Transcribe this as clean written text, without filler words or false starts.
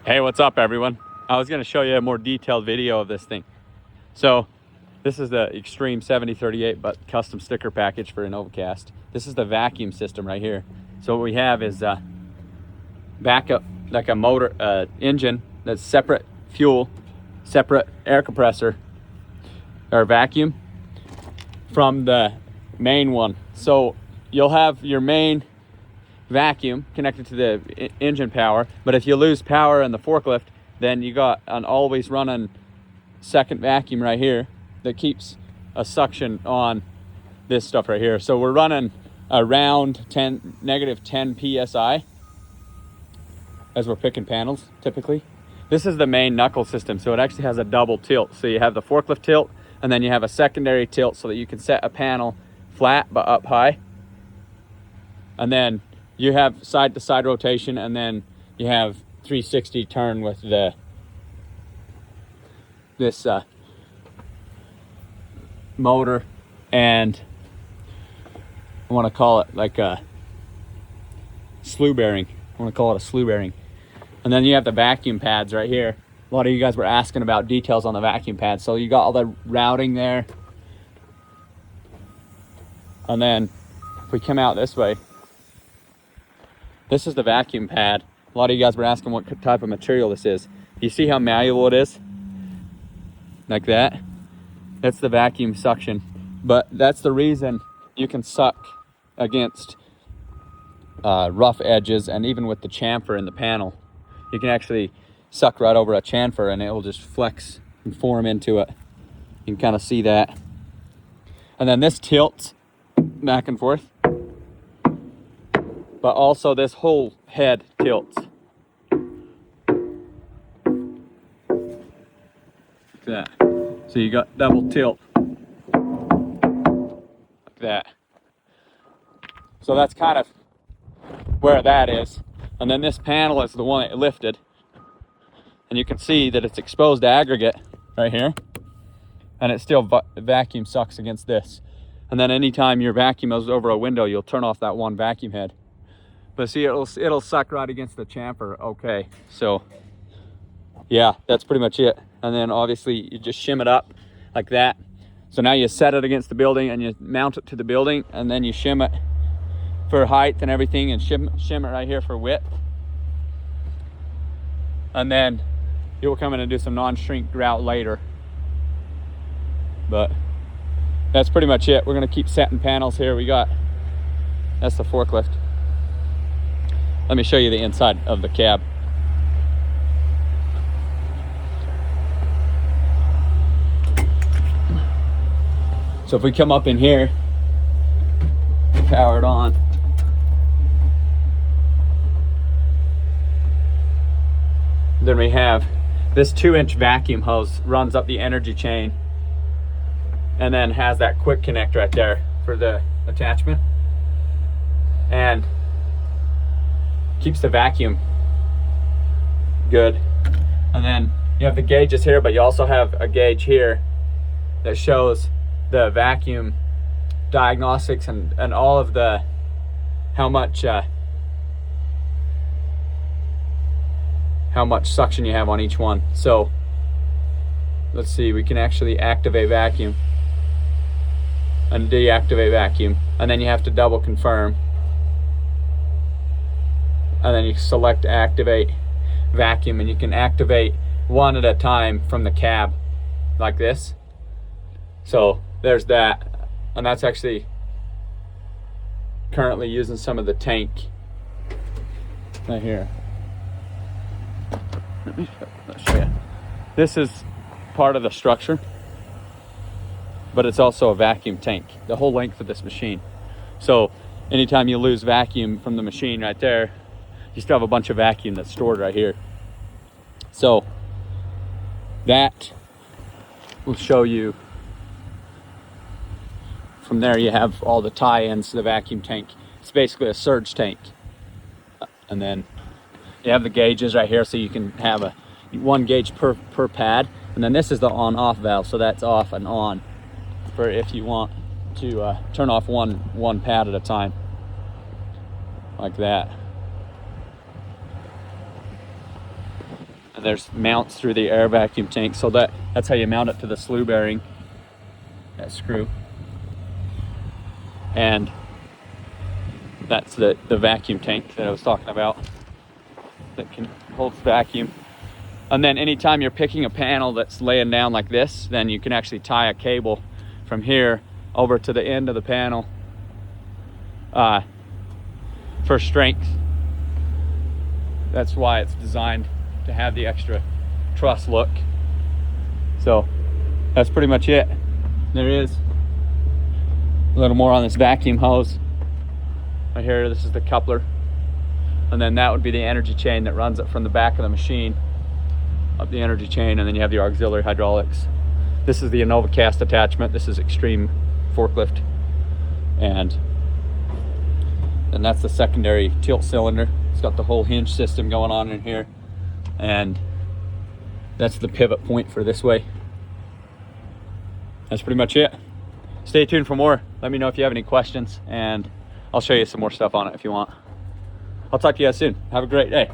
Hey, what's up everyone? I was going to show you a more detailed video of this thing. So this is the Extreme 7038 but custom sticker package for InnovaCast. This is the vacuum system right here. So what we have is backup, like a motor engine that's separate fuel, separate air compressor or vacuum from the main one. So you'll have your main vacuum connected to the engine power, but if you lose power in the forklift, then you got an always running second vacuum right here that keeps a suction on this stuff right here. So we're running around negative 10 psi as we're picking panels typically. This is the main knuckle system, so it actually has a double tilt. So you have the forklift tilt, and then you have a secondary tilt so that you can set a panel flat but up high, and then you have side-to-side rotation, and then you have 360 turn with this motor, and I want to call it like a slew bearing. I want to call it a slew bearing. And then you have the vacuum pads right here. A lot of you guys were asking about details on the vacuum pads. So you got all the routing there. And then if we come out this way, this is the vacuum pad. A lot of you guys were asking what type of material this is. You see how malleable it is? Like that. That's the vacuum suction. But that's the reason you can suck against rough edges, and even with the chamfer in the panel, you can actually suck right over a chamfer and it will just flex and form into it. You can kind of see that. And then this tilts back and forth, but also this whole head tilts. Like that. So you got double tilt. Like that. So that's kind of where that is. And then this panel is the one that lifted. And you can see that it's exposed to aggregate right here. And it still vacuum sucks against this. And then anytime your vacuum goes over a window, you'll turn off that one vacuum head. But see, it'll suck right against the chamfer. Okay, so yeah, that's pretty much it. And then obviously you just shim it up like that. So now you set it against the building and you mount it to the building, and then you shim it for height and everything, and shim it right here for width. And then you'll come in and do some non-shrink grout later. But that's pretty much it. We're gonna keep setting panels here. That's the forklift. Let me show you the inside of the cab. So if we come up in here, power it on. Then we have this 2-inch vacuum hose runs up the energy chain, and then has that quick connect right there for the attachment, and keeps the vacuum good. And then you have the gauges here, but you also have a gauge here that shows the vacuum diagnostics and all of the how much suction you have on each one. So let's see, we can actually activate vacuum and deactivate vacuum, and then you have to double confirm, and then you select activate vacuum, and you can activate one at a time from the cab like this. So there's that, and that's actually currently using some of the tank right here. Let me show you. This is part of the structure, but it's also a vacuum tank, the whole length of this machine. So anytime you lose vacuum from the machine right there, you still have a bunch of vacuum that's stored right here. So that will show you. From there you have all the tie-ins to the vacuum tank. It's basically a surge tank. And then you have the gauges right here, so you can have one gauge per pad. And then this is the on-off valve, so that's off and on for if you want to turn off one pad at a time, like that. And there's mounts through the air vacuum tank, so that's how you mount it to the slew bearing, that screw. And that's the vacuum tank that I was talking about that holds vacuum. And then anytime you're picking a panel that's laying down like this, then you can actually tie a cable from here over to the end of the panel for strength. That's why it's designed to have the extra truss look. So that's pretty much it. There is a little more on this vacuum hose. Right here, this is the coupler. And then that would be the energy chain that runs it from the back of the machine up the energy chain, and then you have the auxiliary hydraulics. This is the InnovaCast attachment. This is extreme forklift. And that's the secondary tilt cylinder. It's got the whole hinge system going on in here. And that's the pivot point for this way. That's pretty much it. Stay tuned for more. Let me know if you have any questions, and I'll show you some more stuff on it if you want. I'll talk to you guys soon. Have a great day.